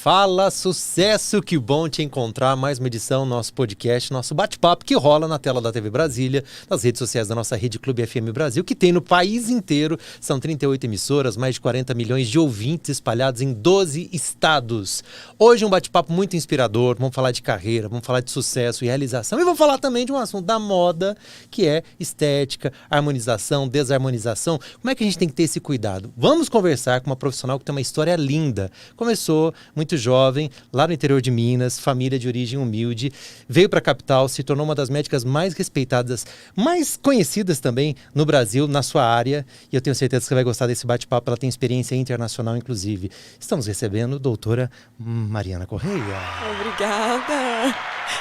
Fala, sucesso! Que bom te encontrar. Mais uma edição, nosso podcast, nosso bate-papo que rola na tela da TV Brasília, nas redes sociais da nossa rede Clube FM Brasil, que tem no país inteiro. São 38 emissoras, mais de 40 milhões de ouvintes espalhados em 12 estados. Hoje um bate-papo muito inspirador. Vamos falar de carreira, vamos falar de sucesso e realização. E vamos falar também de um assunto da moda, que é estética, harmonização, desarmonização. Como é que a gente tem que ter esse cuidado? Vamos conversar com uma profissional que tem uma história linda. Começou muito jovem, lá no interior de Minas, família de origem humilde, veio para a capital, se tornou uma das médicas mais respeitadas, mais conhecidas também no Brasil, na sua área, e eu tenho certeza que você vai gostar desse bate-papo, ela tem experiência internacional, inclusive. Estamos recebendo a doutora Mariana Correia. Obrigada!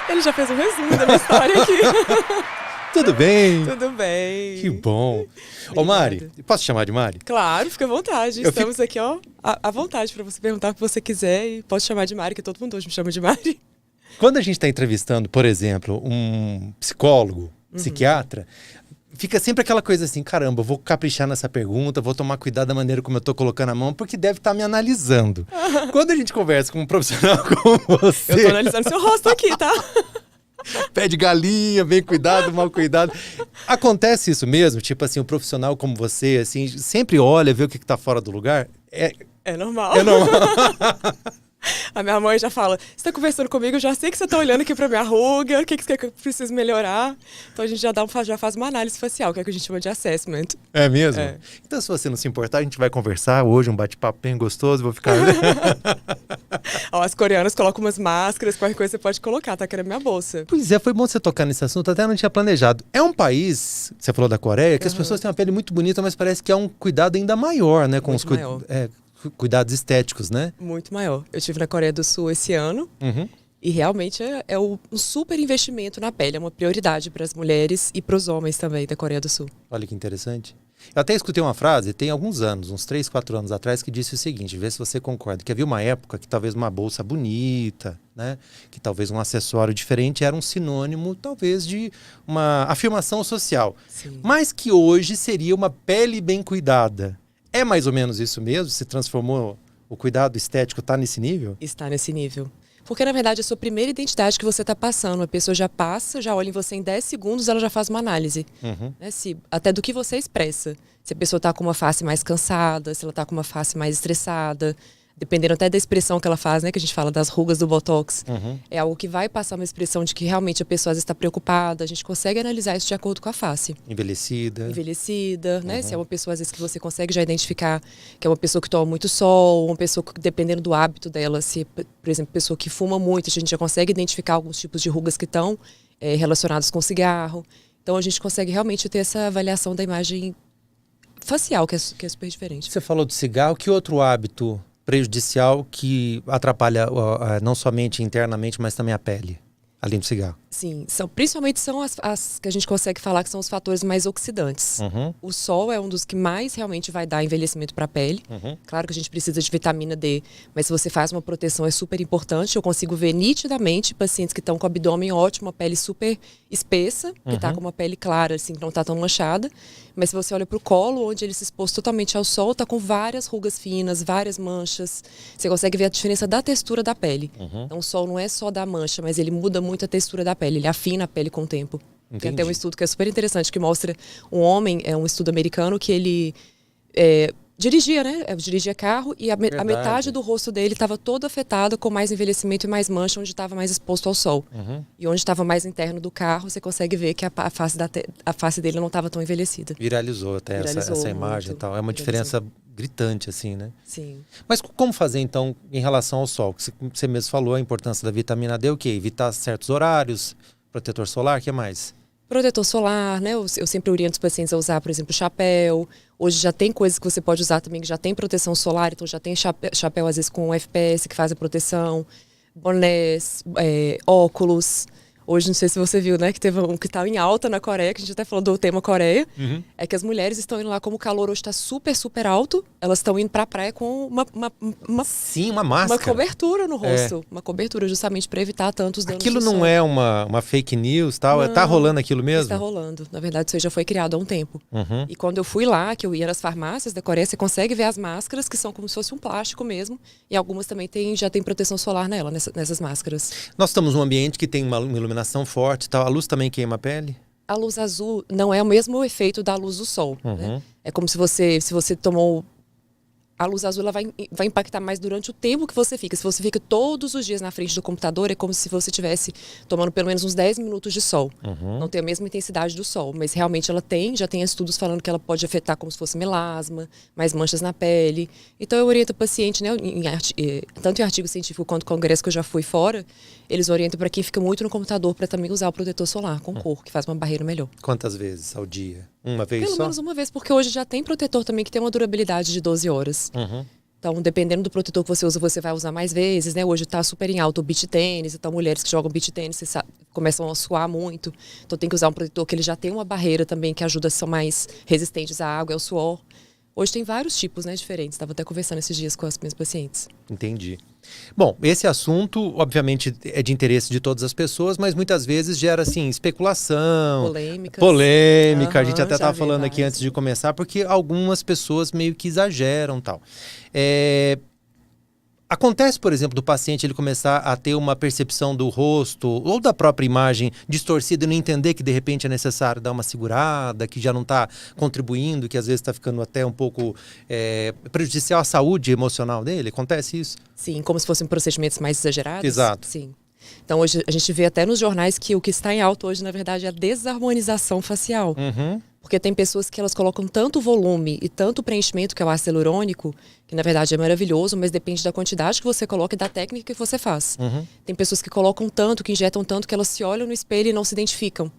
Ele já fez um resumo da minha história aqui. Tudo bem? Tudo bem. Que bom. Ô Mari, posso te chamar de Mari? Claro, fica à vontade. Estamos aqui, ó, à vontade para você perguntar o que você quiser e pode chamar de Mari, que todo mundo hoje me chama de Mari. Quando a gente está entrevistando, por exemplo, um psicólogo, psiquiatra, fica sempre aquela coisa assim, caramba, eu vou caprichar nessa pergunta, vou tomar cuidado da maneira como eu tô colocando a mão, porque deve estar me analisando. Quando a gente conversa com um profissional como você... Eu tô analisando seu rosto aqui, tá? Pé de galinha, bem cuidado, mal cuidado. Acontece isso mesmo? Tipo assim, um profissional como você, assim, sempre olha, vê o que tá fora do lugar? É normal. É normal. A minha mãe já fala, você tá conversando comigo, eu já sei que você tá olhando aqui pra minha ruga, o que você quer que eu preciso melhorar. Então a gente já faz uma análise facial, que é o que a gente chama de assessment. É mesmo? É. Então se você não se importar, a gente vai conversar hoje, um bate-papo bem gostoso, vou ficar... Ó, as coreanas colocam umas máscaras, qualquer coisa você pode colocar, tá aqui na minha bolsa. Pois é, foi bom você tocar nesse assunto, até não tinha planejado. É um país, você falou da Coreia, que as pessoas têm uma pele muito bonita, mas parece que é um cuidado ainda maior, né? Com muito maior. Cuidados estéticos, né? Muito maior. Eu estive na Coreia do Sul esse ano e realmente é um super investimento na pele. É uma prioridade para as mulheres e para os homens também da Coreia do Sul. Olha que interessante. Eu até escutei uma frase, tem alguns anos, uns 3, 4 anos atrás, que disse o seguinte, vê se você concorda, que havia uma época que talvez uma bolsa bonita, né? Que talvez um acessório diferente era um sinônimo, talvez, de uma afirmação social. Sim. Mas que hoje seria uma pele bem cuidada. É mais ou menos isso mesmo? Se transformou, o cuidado estético está nesse nível? Está nesse nível. Porque, na verdade, é a sua primeira identidade que você está passando. A pessoa já passa, já olha em você em 10 segundos, ela já faz uma análise. Né? Até do que você expressa. Se a pessoa está com uma face mais cansada, se ela está com uma face mais estressada. Dependendo até da expressão que ela faz, né? Que a gente fala das rugas do Botox. É algo que vai passar uma expressão de que realmente a pessoa às vezes está preocupada. A gente consegue analisar isso de acordo com a face. Envelhecida, né? Se é uma pessoa, às vezes, que você consegue já identificar que é uma pessoa que toma muito sol, uma pessoa que, dependendo do hábito dela, se, por exemplo, pessoa que fuma muito, a gente já consegue identificar alguns tipos de rugas que estão relacionados com cigarro. Então, a gente consegue realmente ter essa avaliação da imagem facial, que é super diferente. Você falou do cigarro, que outro hábito prejudicial que atrapalha não somente internamente, mas também a pele, além do cigarro? Sim, principalmente são as que a gente consegue falar que são os fatores mais oxidantes. O sol é um dos que mais realmente vai dar envelhecimento para a pele. Claro que a gente precisa de vitamina D, mas se você faz uma proteção é super importante. Eu consigo ver nitidamente pacientes que estão com o abdômen ótimo, a pele super espessa, que está com uma pele clara, assim, que não está tão manchada. Mas se você olha para o colo, onde ele se expôs totalmente ao sol, está com várias rugas finas, várias manchas. Você consegue ver a diferença da textura da pele. Então o sol não é só da mancha, mas ele muda muito a textura da pele. Ele afina a pele com o tempo. Entendi. Tem até um estudo que é super interessante, que mostra um homem, é um estudo americano, que ele dirigia, né? Dirigia carro e a metade do rosto dele estava todo afetado, com mais envelhecimento e mais mancha, onde estava mais exposto ao sol. E onde estava mais interno do carro, você consegue ver que a face dele não estava tão envelhecida. Viralizou até essa imagem e tal. É uma diferença gritante, assim, né? Sim. Mas como fazer, então, em relação ao sol? Você mesmo falou a importância da vitamina D, o quê? Evitar certos horários, protetor solar, o que mais? Protetor solar, né? Eu sempre oriento os pacientes a usar, por exemplo, chapéu. Hoje já tem coisas que você pode usar também que já tem proteção solar, então já tem chapéu às vezes com FPS que faz a proteção, bonés, óculos. Hoje, não sei se você viu, né, que teve um que tá em alta na Coreia, que a gente até falou do tema Coreia, é que as mulheres estão indo lá, como o calor hoje está super, super alto, elas estão indo pra praia com Sim, uma máscara. Uma cobertura no rosto, uma cobertura justamente para evitar tantos danos. Aquilo não é uma fake news, tal? Não, tá rolando aquilo mesmo? Está rolando. Na verdade, isso aí já foi criado há um tempo. E quando eu fui lá, que eu ia nas farmácias da Coreia, você consegue ver as máscaras, que são como se fosse um plástico mesmo, e algumas também já tem proteção solar nessas máscaras. Nós estamos num ambiente que tem uma iluminação forte, tal. A luz também queima a pele? A luz azul não é o mesmo efeito da luz do sol. Né? É como se você tomou... A luz azul ela vai impactar mais durante o tempo que você fica. Se você fica todos os dias na frente do computador, é como se você estivesse tomando pelo menos uns 10 minutos de sol. Não tem a mesma intensidade do sol, mas realmente ela já tem estudos falando que ela pode afetar como se fosse melasma, mais manchas na pele. Então eu oriento o paciente, né, tanto em artigo científico quanto congresso que eu já fui fora, eles orientam para quem fica muito no computador para também usar o protetor solar com cor, que faz uma barreira melhor. Quantas vezes ao dia? Uma vez Pelo só? menos uma vez, porque hoje já tem protetor também que tem uma durabilidade de 12 horas. Então, dependendo do protetor que você usa, você vai usar mais vezes, né? Hoje tá super em alta o beach tênis, então mulheres que jogam beach tênis começam a suar muito. Então tem que usar um protetor que ele já tem uma barreira também que ajuda a ser mais resistentes à água e ao suor. Hoje tem vários tipos, né, diferentes. Estava até conversando esses dias com as minhas pacientes. Entendi. Bom, esse assunto, obviamente, é de interesse de todas as pessoas, mas muitas vezes gera, assim, especulação. Polêmica. A gente até estava falando aqui antes de começar, porque algumas pessoas meio que exageram e tal. Acontece, por exemplo, do paciente ele começar a ter uma percepção do rosto ou da própria imagem distorcida e não entender que de repente é necessário dar uma segurada, que já não está contribuindo, que às vezes está ficando até um pouco prejudicial à saúde emocional dele? Acontece isso? Sim, como se fossem procedimentos mais exagerados. Exato. Sim. Então hoje a gente vê até nos jornais que o que está em alta hoje, na verdade, é a desarmonização facial. Porque tem pessoas que elas colocam tanto volume e tanto preenchimento, que é o ácido hialurônico, que na verdade é maravilhoso, mas depende da quantidade que você coloca e da técnica que você faz. Tem pessoas que colocam tanto, que injetam tanto, que elas se olham no espelho e não se identificam.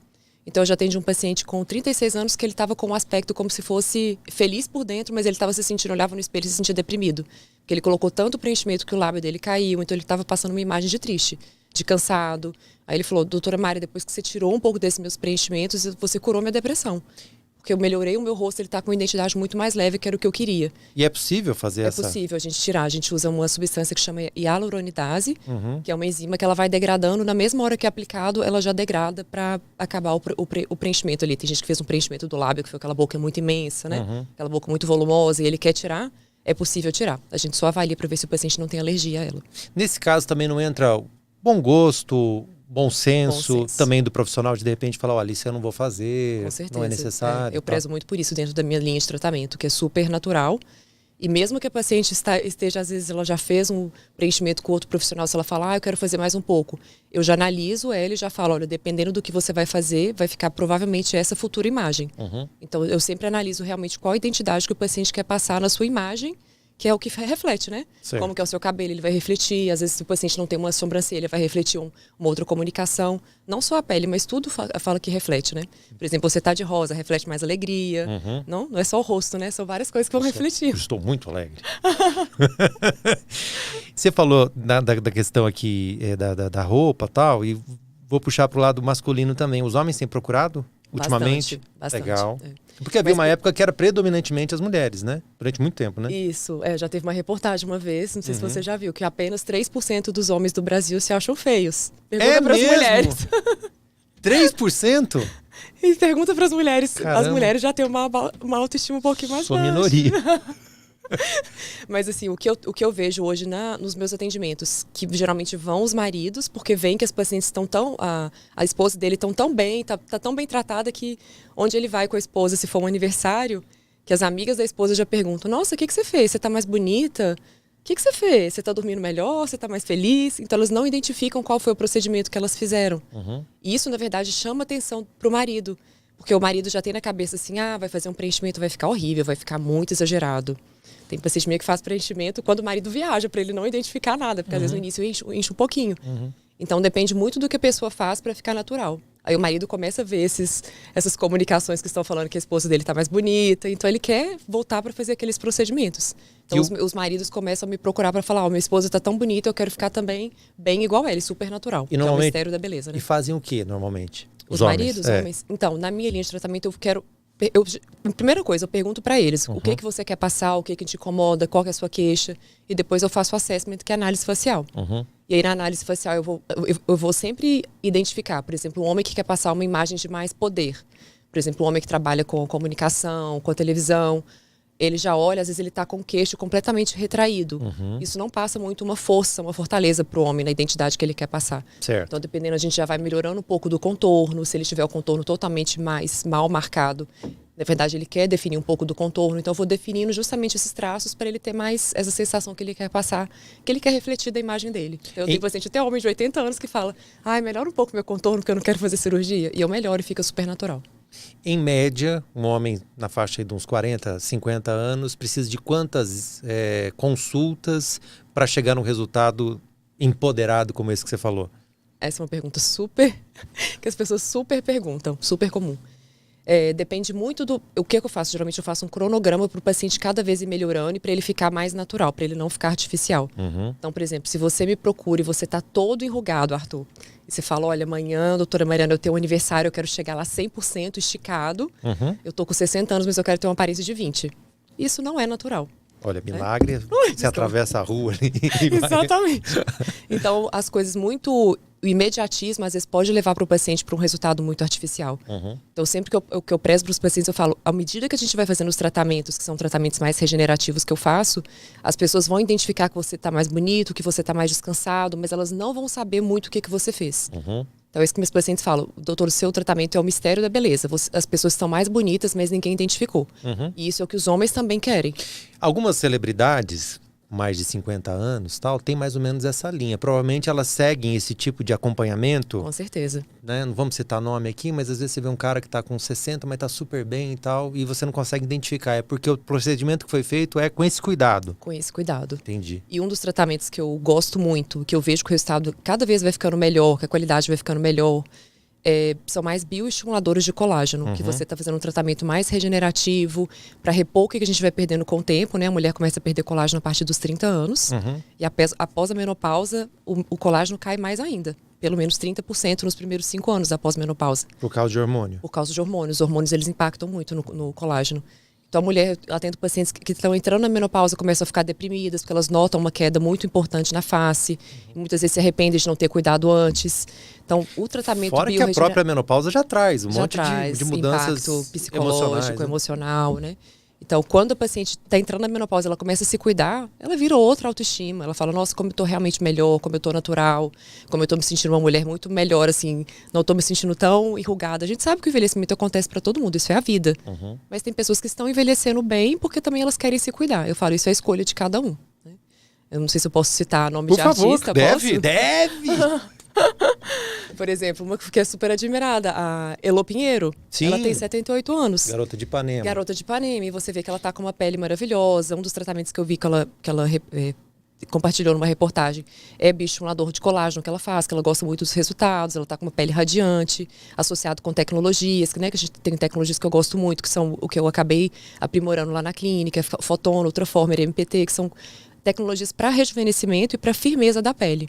Então eu já atendi um paciente com 36 anos que ele estava com um aspecto como se fosse feliz por dentro, mas ele estava se sentindo, olhava no espelho e se sentia deprimido. Porque ele colocou tanto preenchimento que o lábio dele caiu, então ele estava passando uma imagem de triste, de cansado. Aí ele falou, doutora Mari, depois que você tirou um pouco desses meus preenchimentos, você curou minha depressão. Porque eu melhorei o meu rosto, ele está com uma identidade muito mais leve, que era o que eu queria. E é possível fazer essa? É possível a gente tirar. A gente usa uma substância que chama hialuronidase, que é uma enzima que ela vai degradando. Na mesma hora que é aplicado, ela já degrada para acabar o preenchimento ali. Tem gente que fez um preenchimento do lábio, que foi aquela boca muito imensa, né? Aquela boca muito volumosa, e ele quer tirar. É possível tirar. A gente só avalia para ver se o paciente não tem alergia a ela. Nesse caso também não entra bom gosto, bom senso também do profissional de repente falar, olha, isso eu não vou fazer, com certeza, não é necessário. Eu prezo muito por isso dentro da minha linha de tratamento, que é super natural. E mesmo que a paciente esteja, às vezes, ela já fez um preenchimento com outro profissional, se ela falar, eu quero fazer mais um pouco, eu já analiso ela e já falo, olha, dependendo do que você vai fazer, vai ficar provavelmente essa futura imagem. Então, eu sempre analiso realmente qual a identidade que o paciente quer passar na sua imagem, que é o que reflete, né? Certo. Como que é o seu cabelo, ele vai refletir. Às vezes, se o paciente não tem uma sobrancelha, vai refletir uma outra comunicação. Não só a pele, mas tudo fala que reflete, né? Por exemplo, você tá de rosa, reflete mais alegria. Não é só o rosto, né? São várias coisas que vão refletir. Eu estou muito alegre. Você falou da questão aqui da roupa e tal, e vou puxar para o lado masculino também. Os homens têm procurado ultimamente? Bastante. Legal. Porque havia uma época que era predominantemente as mulheres, né? Durante muito tempo, né? Isso. Já teve uma reportagem uma vez, não sei se você já viu, que apenas 3% dos homens do Brasil se acham feios. Pergunta para as mulheres. 3%? E pergunta para as mulheres. Caramba. As mulheres já têm uma autoestima um pouquinho mais baixa. Sou minoria. Mas assim, o que eu vejo hoje nos meus atendimentos, que geralmente vão os maridos, porque veem que as pacientes estão a esposa dele estão tão bem, tá tão bem tratada que onde ele vai com a esposa, se for um aniversário, que as amigas da esposa já perguntam, nossa, o que você fez? Você tá mais bonita? O que você fez? Você tá dormindo melhor? Você tá mais feliz? Então elas não identificam qual foi o procedimento que elas fizeram. E isso, na verdade, chama atenção pro marido. Porque o marido já tem na cabeça assim, vai fazer um preenchimento, vai ficar horrível, vai ficar muito exagerado. Tem paciente meio que faz preenchimento quando o marido viaja, para ele não identificar nada, porque às vezes no início enche um pouquinho. Então depende muito do que a pessoa faz para ficar natural. Aí o marido começa a ver essas comunicações que estão falando que a esposa dele tá mais bonita, então ele quer voltar para fazer aqueles procedimentos. Então os maridos começam a me procurar para falar, minha esposa tá tão bonita, eu quero ficar também bem igual ela, super natural. E normalmente, é o mistério da beleza, né? E fazem o que normalmente? Os maridos, homens? Então, na minha linha de tratamento, eu quero... primeira coisa, eu pergunto para eles o que você quer passar, o que te incomoda, qual que é a sua queixa. E depois eu faço o assessment, que é a análise facial. E aí na análise facial eu vou sempre identificar, por exemplo, um homem que quer passar uma imagem de mais poder. Por exemplo, um homem que trabalha com comunicação, com a televisão. Ele já olha, às vezes ele está com o queixo completamente retraído. Isso não passa muito uma força, uma fortaleza para o homem na identidade que ele quer passar. Certo. Então, dependendo, a gente já vai melhorando um pouco do contorno. Se ele tiver o contorno totalmente mais mal marcado, na verdade, ele quer definir um pouco do contorno. Então, eu vou definindo justamente esses traços para ele ter mais essa sensação que ele quer passar, que ele quer refletir da imagem dele. Eu tenho paciente até homem de 80 anos que fala, melhora um pouco meu contorno, porque eu não quero fazer cirurgia. E eu melhoro e fica super natural. Em média, um homem na faixa aí de uns 40, 50 anos precisa de quantas consultas para chegar num resultado empoderado como esse que você falou? Essa é uma pergunta que as pessoas super perguntam, super comum. Depende muito do... O que eu faço? Geralmente eu faço um cronograma para o paciente cada vez ir melhorando e para ele ficar mais natural, para ele não ficar artificial. Então, por exemplo, se você me procura e você está todo enrugado, Arthur, e você fala, olha, amanhã, doutora Mariana, eu tenho um aniversário, eu quero chegar lá 100% esticado, eu tô com 60 anos, mas eu quero ter uma aparência de 20. Isso não é natural. Olha, milagre, você atravessa a rua ali. Exatamente. Então, as coisas muito... O imediatismo, às vezes, pode levar para o paciente para um resultado muito artificial. Então, sempre que eu prezo para os pacientes, eu falo, à medida que a gente vai fazendo os tratamentos, que são tratamentos mais regenerativos que eu faço, as pessoas vão identificar que você está mais bonito, que você está mais descansado, mas elas não vão saber muito o que você fez. Então, é isso que meus pacientes falam, doutor, o seu tratamento é o mistério da beleza. As pessoas estão mais bonitas, mas ninguém identificou. E isso é o que os homens também querem. Algumas celebridades, mais de 50 anos, tem mais ou menos essa linha. Provavelmente elas seguem esse tipo de acompanhamento. Com certeza. Né? Não vamos citar nome aqui, mas às vezes você vê um cara que está com 60, mas está super bem e tal, e você não consegue identificar. É porque o procedimento que foi feito é com esse cuidado. Com esse cuidado. Entendi. E um dos tratamentos que eu gosto muito, que eu vejo que o resultado cada vez vai ficando melhor, que a qualidade vai ficando melhor, são mais bioestimuladores de colágeno, que você está fazendo um tratamento mais regenerativo para repor o que a gente vai perdendo com o tempo, né? A mulher começa a perder colágeno a partir dos 30 anos e após a menopausa, o colágeno cai mais ainda. Pelo menos 30% nos primeiros 5 anos após a menopausa. Por causa de hormônio? Por causa de hormônios. Os hormônios, eles impactam muito no colágeno. Então, a mulher, eu atendo pacientes que estão entrando na menopausa, começam a ficar deprimidas, porque elas notam uma queda muito importante na face. E muitas vezes se arrependem de não ter cuidado antes. Então, o tratamento Fora que a própria menopausa já traz um monte de mudanças impacto psicológico, emocional, né? Então, quando a paciente está entrando na menopausa, ela começa a se cuidar, ela vira outra autoestima. Ela fala, nossa, como eu estou realmente melhor, como eu estou natural, como eu estou me sentindo uma mulher muito melhor, assim, não estou me sentindo tão enrugada. A gente sabe que o envelhecimento acontece para todo mundo, isso é a vida. Mas tem pessoas que estão envelhecendo bem porque também elas querem se cuidar. Eu falo, isso é a escolha de cada um. Né? Eu não sei se eu posso citar nome de artista. Deve! Por exemplo, uma que é super admirada, a Elô Pinheiro. Sim. Ela tem 78 anos. Garota de Ipanema. Garota de Ipanema. E você vê que ela tá com uma pele maravilhosa. Um dos tratamentos que eu vi que ela compartilhou numa reportagem é bioestimulador de colágeno que ela faz, que ela gosta muito dos resultados. Ela tá com uma pele radiante, associado com tecnologias, que, né, que a gente tem tecnologias que eu gosto muito, que são o que eu acabei aprimorando lá na clínica, Fotono, Ultraformer, MPT, que são tecnologias para rejuvenescimento e para firmeza da pele.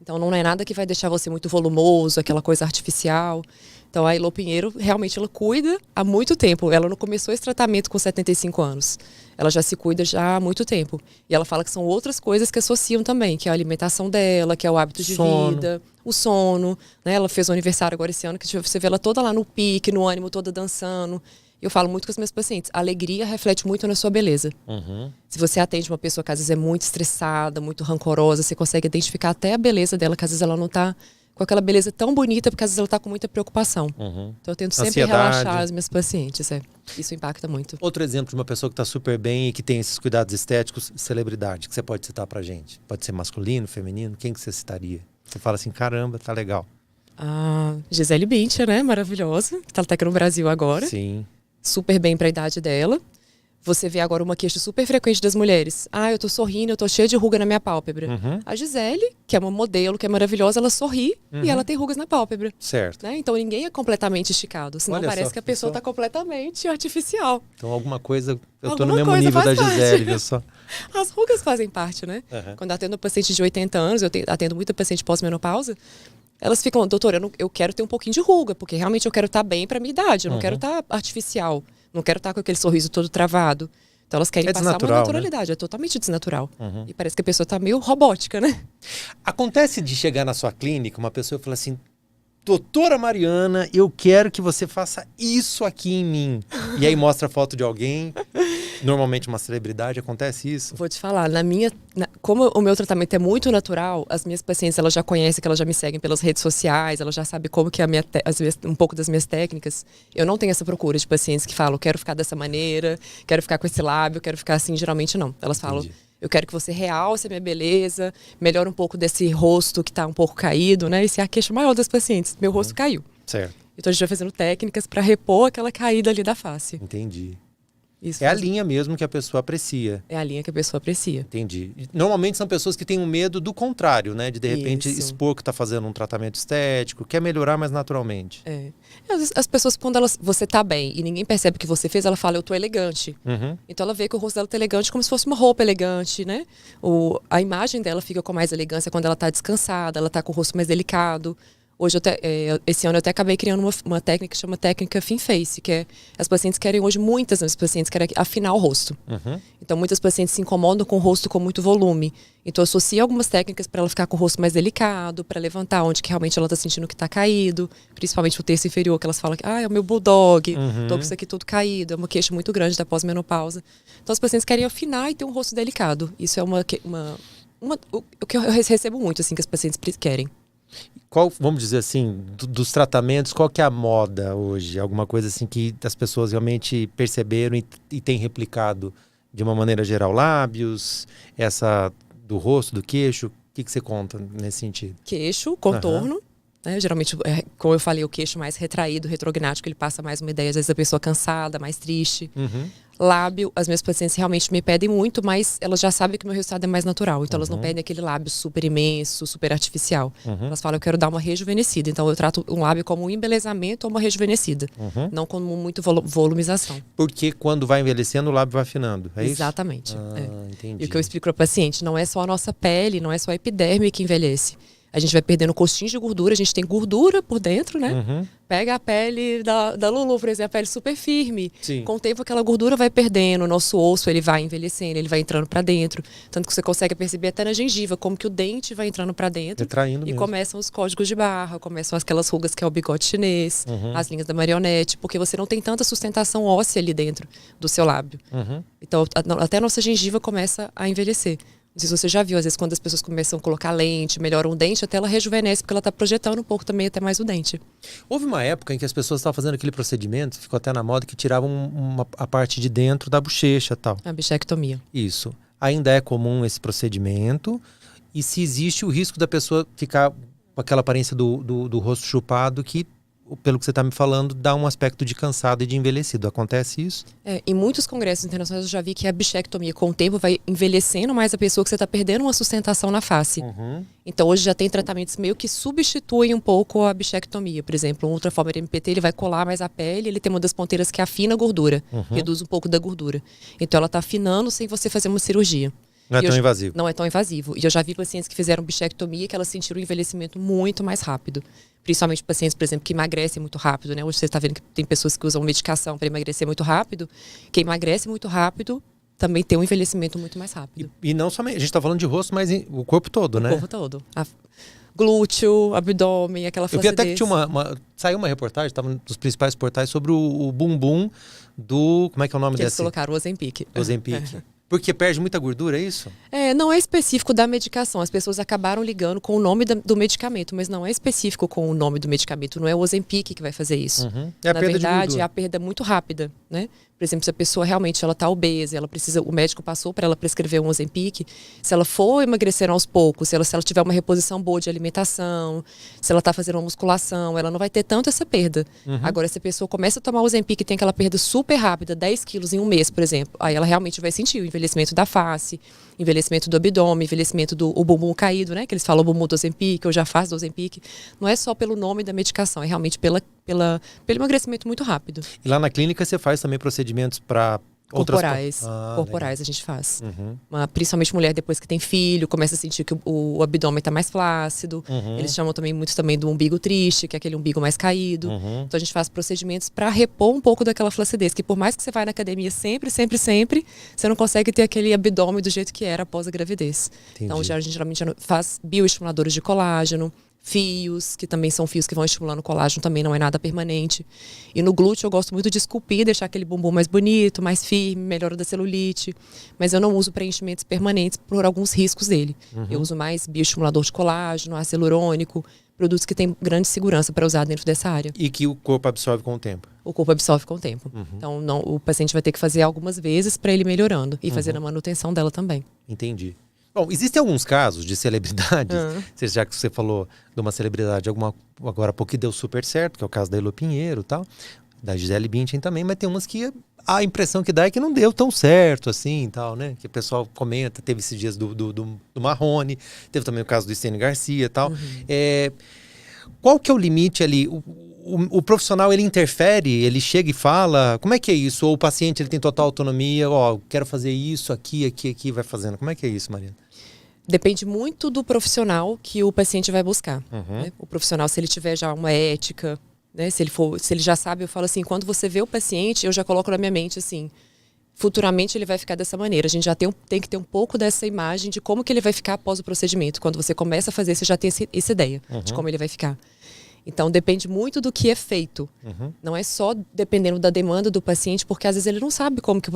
Então não é nada que vai deixar você muito volumoso, aquela coisa artificial. Então a Elô Pinheiro realmente ela cuida há muito tempo. Ela não começou esse tratamento com 75 anos. Ela já se cuida já há muito tempo. E ela fala que são outras coisas que associam também, que é a alimentação dela, que é o hábito de vida, o sono. Né? Ela fez um aniversário agora esse ano, que você vê ela toda lá no pique, no ânimo, toda dançando. Eu falo muito com os meus pacientes, a alegria reflete muito na sua beleza. Se você atende uma pessoa que às vezes é muito estressada, muito rancorosa, você consegue identificar até a beleza dela, que às vezes ela não está com aquela beleza tão bonita, porque às vezes ela está com muita preocupação. Então eu tento sempre relaxar os meus pacientes. Isso impacta muito. Outro exemplo de uma pessoa que está super bem e que tem esses cuidados estéticos, celebridade, que você pode citar pra gente? Pode ser masculino, feminino? Quem que você citaria? Você fala assim, caramba, tá legal. A Gisele Bündchen, né? Maravilhosa. Que tá até aqui no Brasil agora. Sim. Super bem para a idade dela. Você vê agora uma queixa super frequente das mulheres. Ah, eu tô sorrindo, eu tô cheia de ruga na minha pálpebra. A Gisele, que é uma modelo, que é maravilhosa, ela sorri e ela tem rugas na pálpebra. Certo. Né? Então ninguém é completamente esticado. Senão Olha parece só, que a pessoa tá completamente artificial. Então alguma coisa, eu tô Alguma no mesmo coisa nível da faz Gisele, parte. viu só? As rugas fazem parte, né? Quando eu atendo paciente de 80 anos, eu atendo muita paciente pós-menopausa, elas ficam, doutora, eu quero ter um pouquinho de ruga, porque realmente eu quero estar bem pra minha idade, eu não quero estar artificial, não quero estar com aquele sorriso todo travado. Então elas querem passar uma naturalidade, né? É totalmente desnatural. E parece que a pessoa tá meio robótica, né? Acontece de chegar na sua clínica, uma pessoa fala assim, doutora Mariana, eu quero que você faça isso aqui em mim. E aí mostra a foto de alguém, normalmente uma celebridade, acontece isso? Vou te falar, como o meu tratamento é muito natural, as minhas pacientes, elas já conhecem, que elas já me seguem pelas redes sociais, elas já sabem como que é um pouco das minhas técnicas. Eu não tenho essa procura de pacientes que falam, quero ficar dessa maneira, quero ficar com esse lábio, quero ficar assim, geralmente não. Elas falam, eu quero que você realce a minha beleza, melhore um pouco desse rosto que tá um pouco caído, né? Essa é a queixa maior das pacientes, meu rosto caiu. Certo. Então a gente vai fazendo técnicas para repor aquela caída ali da face. Entendi. Isso a linha mesmo que a pessoa aprecia. É a linha que a pessoa aprecia. Entendi. Normalmente são pessoas que têm um medo do contrário, né? De repente expor que está fazendo um tratamento estético, quer melhorar mais naturalmente. As pessoas, quando você tá bem e ninguém percebe o que você fez, ela fala, eu tô elegante. Então ela vê que o rosto dela tá elegante como se fosse uma roupa elegante, né? A imagem dela fica com mais elegância quando ela tá descansada, ela tá com o rosto mais delicado. Hoje, esse ano, eu até acabei criando uma técnica que chama técnica Fin Face, que é as pacientes querem hoje, muitas das pacientes querem afinar o rosto. Então, muitas pacientes se incomodam com o rosto com muito volume. Então, eu associo algumas técnicas para ela ficar com o rosto mais delicado, para levantar onde que realmente ela está sentindo que está caído, principalmente o terço inferior, que elas falam que é o meu bulldog, tô com isso aqui tudo caído, é uma queixa muito grande da pós-menopausa. Então, as pacientes querem afinar e ter um rosto delicado. Isso é o que eu recebo muito, assim, que as pacientes querem. Qual, vamos dizer assim, dos tratamentos, qual que é a moda hoje? Alguma coisa assim que as pessoas realmente perceberam e têm replicado de uma maneira geral? Lábios, essa do rosto, do queixo? O que você conta nesse sentido? Queixo, contorno. Né? Geralmente, como eu falei, o queixo mais retraído, retrognático, ele passa mais uma ideia, às vezes a pessoa cansada, mais triste. Lábio, as minhas pacientes realmente me pedem muito, mas elas já sabem que o meu resultado é mais natural. Então elas não pedem aquele lábio super imenso, super artificial. Elas falam, eu quero dar uma rejuvenescida. Então eu trato um lábio como um embelezamento ou uma rejuvenescida. Não como muito volumização. Porque quando vai envelhecendo, o lábio vai afinando, é isso? Exatamente. Entendi. E o que eu explico para o paciente, não é só a nossa pele, não é só a epiderme que envelhece. A gente vai perdendo costinhos de gordura, a gente tem gordura por dentro, né? Pega a pele da Lulu, por exemplo, a pele super firme. Sim. Com o tempo aquela gordura vai perdendo, o nosso osso ele vai envelhecendo, ele vai entrando para dentro. Tanto que você consegue perceber até na gengiva, como que o dente vai entrando para dentro. Retraindo mesmo. Começam os códigos de barra, começam aquelas rugas que é o bigode chinês, as linhas da marionete, porque você não tem tanta sustentação óssea ali dentro do seu lábio. Então até a nossa gengiva começa a envelhecer. Não sei se você já viu, às vezes, quando as pessoas começam a colocar lente, melhoram o dente, até ela rejuvenesce, porque ela está projetando um pouco também até mais o dente. Houve uma época em que as pessoas estavam fazendo aquele procedimento, ficou até na moda, que tiravam a parte de dentro da bochecha e tal. A bichectomia. Isso. Ainda é comum esse procedimento. E se existe o risco da pessoa ficar com aquela aparência do rosto chupado que, pelo que você está me falando, dá um aspecto de cansado e de envelhecido. Acontece isso? Em muitos congressos internacionais eu já vi que a bichectomia, com o tempo, vai envelhecendo mais a pessoa, que você está perdendo uma sustentação na face. Então hoje já tem tratamentos meio que substituem um pouco a bichectomia. Por exemplo, um ultraformer MPT, ele vai colar mais a pele, ele tem uma das ponteiras que afina a gordura, reduz um pouco da gordura. Então ela está afinando sem você fazer uma cirurgia. Não é tão invasivo. Não é tão invasivo. E eu já vi pacientes que fizeram bichectomia que elas sentiram o envelhecimento muito mais rápido. Principalmente pacientes, por exemplo, que emagrecem muito rápido, né? Hoje você está vendo que tem pessoas que usam medicação para emagrecer muito rápido. Quem emagrece muito rápido também tem um envelhecimento muito mais rápido. E não somente, a gente está falando de rosto, mas o corpo todo, né? O corpo todo. Glúteo, abdômen, aquela flacidez. Eu vi até que tinha saiu uma reportagem, estava nos principais portais, sobre o bumbum do... Como é que é o nome desse? Eles colocaram o Ozempic. Ozempic. Porque perde muita gordura, é isso? Não é específico da medicação. As pessoas acabaram ligando com o nome do medicamento, mas não é específico com o nome do medicamento. Não é o Ozempic que vai fazer isso. É a Na perda verdade, de gordura. é a perda muito rápida, né? Por exemplo, se a pessoa realmente ela tá obesa, ela precisa, o médico passou para ela prescrever um Ozempic, se ela for emagrecendo aos poucos, se ela tiver uma reposição boa de alimentação, se ela tá fazendo uma musculação, ela não vai ter tanto essa perda. Agora, se a pessoa começa a tomar o Ozempic e tem aquela perda super rápida, 10 quilos em um mês, por exemplo, aí ela realmente vai sentir o envelhecimento da face, envelhecimento do abdômen, envelhecimento do bumbum caído, né? Que eles falam o bumbum do Ozempic, ou já faz do Ozempic. Não é só pelo nome da medicação, é realmente pelo emagrecimento muito rápido. E lá na clínica você faz também procedimentos para corporais. Corporais a gente faz. Principalmente mulher depois que tem filho, começa a sentir que o abdômen está mais flácido. Eles chamam também muito também do umbigo triste, que é aquele umbigo mais caído. Então a gente faz procedimentos para repor um pouco daquela flacidez, que por mais que você vá na academia sempre, você não consegue ter aquele abdômen do jeito que era após a gravidez. Entendi. Então a gente geralmente faz bioestimuladores de colágeno, fios, que também são fios que vão estimulando o colágeno, também não é nada permanente. E no glúteo eu gosto muito de esculpir, deixar aquele bumbum mais bonito, mais firme, melhora da celulite. Mas eu não uso preenchimentos permanentes por alguns riscos dele. Eu uso mais bioestimulador de colágeno, ácido hialurônico, produtos que têm grande segurança para usar dentro dessa área. E que o corpo absorve com o tempo. O corpo absorve com o tempo. Então o paciente vai ter que fazer algumas vezes para ele ir melhorando e fazer a manutenção dela também. Entendi. Bom, existem alguns casos de celebridades, já que você falou de uma celebridade agora há pouco que deu super certo, que é o caso da Elo Pinheiro e tal, da Gisele Bündchen também, mas tem umas que a impressão que dá é que não deu tão certo assim e tal, né? Que o pessoal comenta, teve esses dias do Marrone, teve também o caso do Stênio Garcia e tal. Qual que é o limite ali? O profissional, ele interfere, ele chega e fala, como é que é isso? Ou o paciente, ele tem total autonomia, quero fazer isso, aqui, vai fazendo. Como é que é isso, Mariana? Depende muito do profissional que o paciente vai buscar. Né? O profissional, se ele tiver já uma ética, né? Se ele já sabe, eu falo assim, quando você vê o paciente, eu já coloco na minha mente assim, futuramente ele vai ficar dessa maneira. A gente já tem que ter um pouco dessa imagem de como que ele vai ficar após o procedimento. Quando você começa a fazer, você já tem essa ideia de como ele vai ficar. Então, depende muito do que é feito. Não é só dependendo da demanda do paciente, porque às vezes ele não sabe como que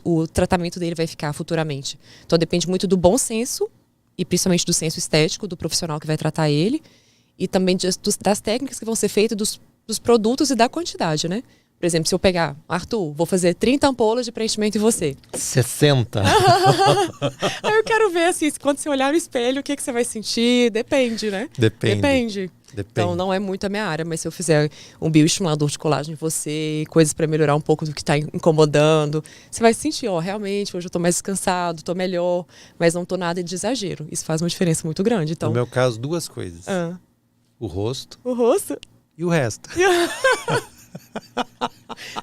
o tratamento dele vai ficar futuramente. Então, depende muito do bom senso, e principalmente do senso estético do profissional que vai tratar ele, e também das técnicas que vão ser feitas, dos produtos e da quantidade, né? Por exemplo, se eu pegar, Arthur, vou fazer 30 ampolas de preenchimento em você. 60. Aí eu quero ver, assim, quando você olhar no espelho, o que você vai sentir? Depende, né? Depende. Então, não é muito a minha área, mas se eu fizer um bioestimulador de colágeno em você, coisas para melhorar um pouco do que está incomodando, você vai sentir, realmente, hoje eu tô mais descansado, tô melhor, mas não tô nada de exagero. Isso faz uma diferença muito grande. Então, no meu caso, duas coisas. O rosto. O rosto. E o resto.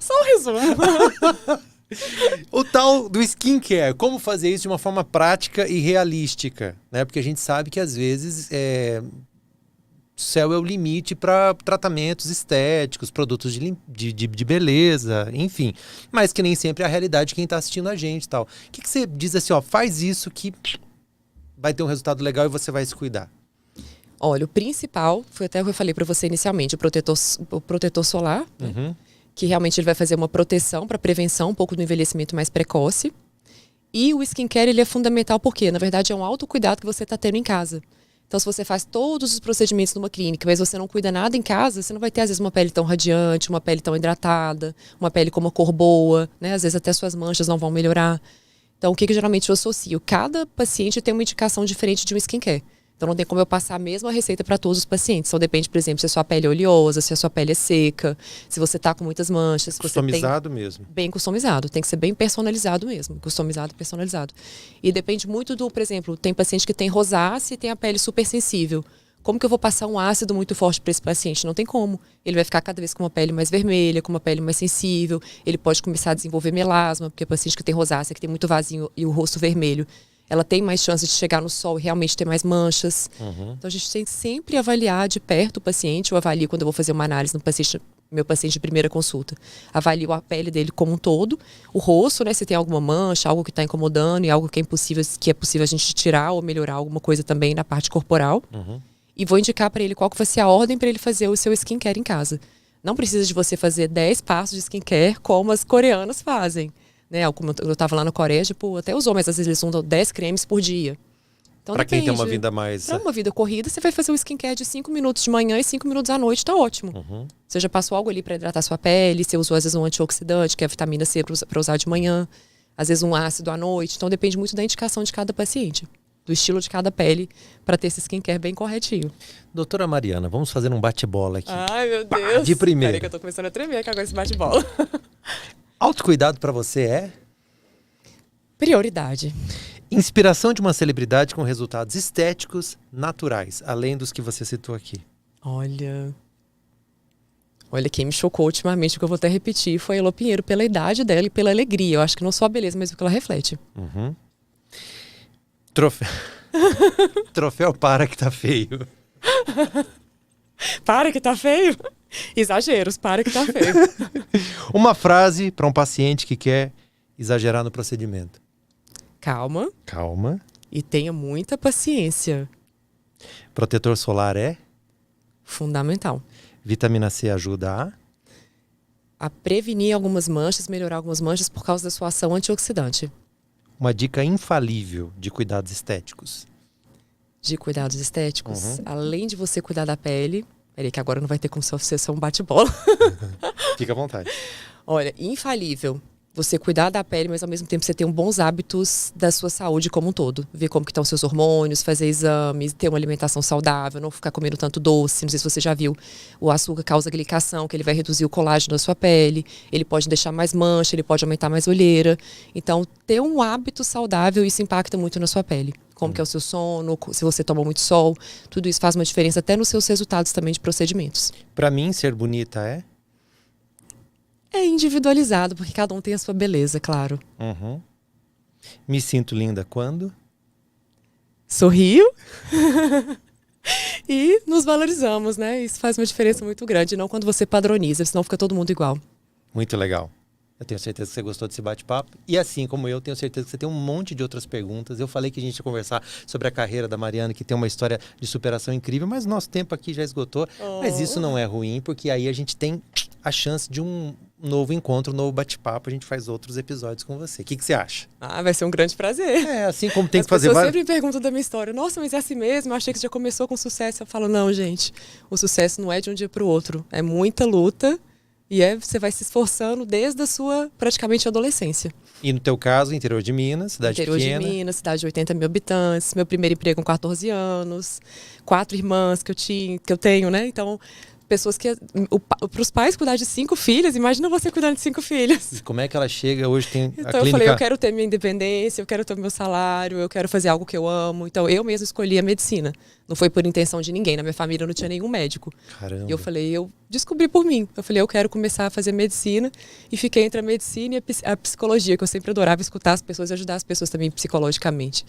Só um resumo. O tal do skincare, como fazer isso de uma forma prática e realística, né? Porque a gente sabe que às vezes o céu é o limite para tratamentos estéticos, produtos de beleza, enfim. Mas que nem sempre é a realidade de quem está assistindo a gente e tal. O que você diz assim, faz isso que vai ter um resultado legal e você vai se cuidar? Olha, o principal, foi até o que eu falei para você inicialmente, o protetor solar, né? Que realmente ele vai fazer uma proteção para prevenção um pouco do envelhecimento mais precoce. E o skincare, ele é fundamental porque, na verdade, é um autocuidado que você está tendo em casa. Então, se você faz todos os procedimentos numa clínica, mas você não cuida nada em casa, você não vai ter, às vezes, uma pele tão radiante, uma pele tão hidratada, uma pele com uma cor boa, né? Às vezes até suas manchas não vão melhorar. Então, o que geralmente eu associo? Cada paciente tem uma indicação diferente de um skincare. Então, não tem como eu passar a mesma receita para todos os pacientes. Então, depende, por exemplo, se a sua pele é oleosa, se a sua pele é seca, se você está com muitas manchas. Customizado mesmo. Bem customizado. Tem que ser bem personalizado mesmo. Customizado e personalizado. E depende muito do, por exemplo, tem paciente que tem rosácea e tem a pele super sensível. Como que eu vou passar um ácido muito forte para esse paciente? Não tem como. Ele vai ficar cada vez com uma pele mais vermelha, com uma pele mais sensível. Ele pode começar a desenvolver melasma, porque o paciente que tem rosácea, que tem muito vazio e o rosto vermelho, ela tem mais chance de chegar no sol e realmente ter mais manchas. Então, a gente tem que sempre avaliar de perto o paciente. Eu avalio quando eu vou fazer uma análise no paciente, meu paciente de primeira consulta. Avalio a pele dele como um todo. O rosto, né? Se tem alguma mancha, algo que está incomodando e algo que é possível a gente tirar ou melhorar alguma coisa também na parte corporal. E vou indicar para ele qual que vai ser a ordem para ele fazer o seu skincare em casa. Não precisa de você fazer 10 passos de skincare como as coreanas fazem. Né? Como eu estava lá na Coreia, até os homens, às vezes eles usam 10 cremes por dia. Então, pra quem tem uma depende. vida mais... Pra uma vida corrida, você vai fazer um skincare de 5 minutos de manhã e 5 minutos à noite, tá ótimo. Você já passou algo ali pra hidratar sua pele, você usou às vezes um antioxidante, que é a vitamina C pra usar de manhã, às vezes um ácido à noite. Então depende muito da indicação de cada paciente, do estilo de cada pele, pra ter esse skincare bem corretinho. Doutora Mariana, vamos fazer um bate-bola aqui. Ai, meu Deus. De primeira. Peraí que eu tô começando a tremer aqui agora esse bate-bola. Autocuidado pra você é? Prioridade. Inspiração de uma celebridade com resultados estéticos naturais, além dos que você citou aqui. Olha, quem me chocou ultimamente, que eu vou até repetir, foi a Elô Pinheiro, pela idade dela e pela alegria. Eu acho que não só a beleza, mas o que ela reflete. Troféu para que tá feio. Para que tá feio? Exageros, para que tá feio. Uma frase para um paciente que quer exagerar no procedimento. Calma Calma. e tenha muita paciência. Protetor solar é? Fundamental. Vitamina C ajuda A prevenir algumas manchas, melhorar algumas manchas por causa da sua ação antioxidante. Uma dica infalível de cuidados estéticos. De cuidados estéticos, além de você cuidar da pele... Peraí que agora não vai ter como ser só um bate-bola. Fica à vontade. Olha, infalível. Você cuidar da pele, mas ao mesmo tempo você ter bons hábitos da sua saúde como um todo. Ver como que estão os seus hormônios, fazer exames, ter uma alimentação saudável, não ficar comendo tanto doce. Não sei se você já viu, o açúcar causa glicação, que ele vai reduzir o colágeno da sua pele. Ele pode deixar mais mancha, ele pode aumentar mais olheira. Então, ter um hábito saudável, isso impacta muito na sua pele. Como que é o seu sono, se você toma muito sol. Tudo isso faz uma diferença até nos seus resultados também de procedimentos. Para mim, ser bonita é? É individualizado, porque cada um tem a sua beleza, claro. Me sinto linda quando? Sorrio e nos valorizamos, né? Isso faz uma diferença muito grande, não quando você padroniza, senão fica todo mundo igual. Muito legal. Eu tenho certeza que você gostou desse bate-papo. E assim como eu, tenho certeza que você tem um monte de outras perguntas. Eu falei que a gente ia conversar sobre a carreira da Mariana, que tem uma história de superação incrível, mas nosso tempo aqui já esgotou. Mas isso não é ruim, porque aí a gente tem a chance de um novo encontro, um novo bate-papo. A gente faz outros episódios com você. O que você acha? Ah, vai ser um grande prazer. É, assim como tem que fazer várias... As pessoas vários... sempre me perguntam da minha história. Nossa, mas é assim mesmo? Eu achei que você já começou com sucesso. Eu falo, não, gente. O sucesso não é de um dia para o outro. É muita luta. E você vai se esforçando desde a sua, praticamente, adolescência. E no teu caso, interior de Minas, cidade pequena? Interior de Minas, cidade de 80 mil habitantes. Meu primeiro emprego com 14 anos. 4 irmãs que eu tenho, né? Então, pessoas que... Para os pais cuidar de 5 filhas, imagina você cuidando de 5 filhas. E como é que ela chega hoje? Tem então a clínica... eu falei, eu quero ter minha independência, eu quero ter meu salário, eu quero fazer algo que eu amo. Então eu mesma escolhi a medicina. Não foi por intenção de ninguém. Na minha família não tinha nenhum médico. Caramba. E eu falei, eu descobri por mim. Eu falei, eu quero começar a fazer medicina. E fiquei entre a medicina e a psicologia, que eu sempre adorava escutar as pessoas e ajudar as pessoas também psicologicamente.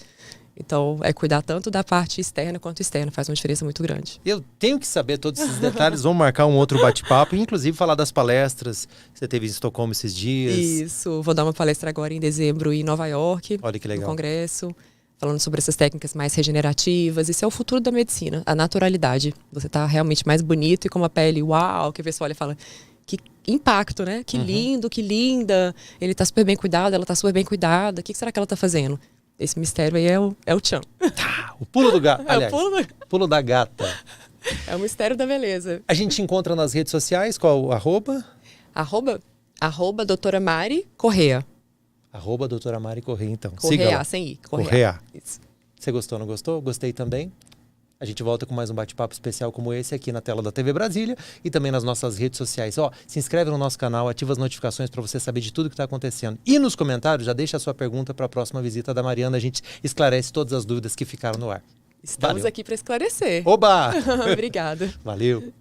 Então, é cuidar tanto da parte externa quanto externa. Faz uma diferença muito grande. Eu tenho que saber todos esses detalhes. Vamos marcar um outro bate-papo. Inclusive, falar das palestras que você teve em Estocolmo esses dias. Isso. Vou dar uma palestra agora em dezembro em Nova York. Olha que legal. No congresso. Falando sobre essas técnicas mais regenerativas. Isso é o futuro da medicina. A naturalidade. Você tá realmente mais bonito e com uma pele, uau, que a pessoa olha e fala... Que impacto, né? Que lindo, que linda. Ele tá super bem cuidado, ela tá super bem cuidada. O que será que ela tá fazendo? Esse mistério aí é o tchan. Tá, o pulo do gato. Aliás, pulo da gata. É o mistério da beleza. A gente encontra nas redes sociais, qual o arroba? Arroba doutora Mari Correa. Arroba doutora Mari Correa, então. Correa, sem I. Correa. Isso. Você gostou, não gostou? Gostei também. A gente volta com mais um bate-papo especial como esse aqui na tela da TV Brasília e também nas nossas redes sociais. Ó, se inscreve no nosso canal, ativa as notificações para você saber de tudo que está acontecendo. E nos comentários, já deixa a sua pergunta para a próxima visita da Mariana. A gente esclarece todas as dúvidas que ficaram no ar. Estamos aqui para esclarecer. Oba! Obrigada. Valeu.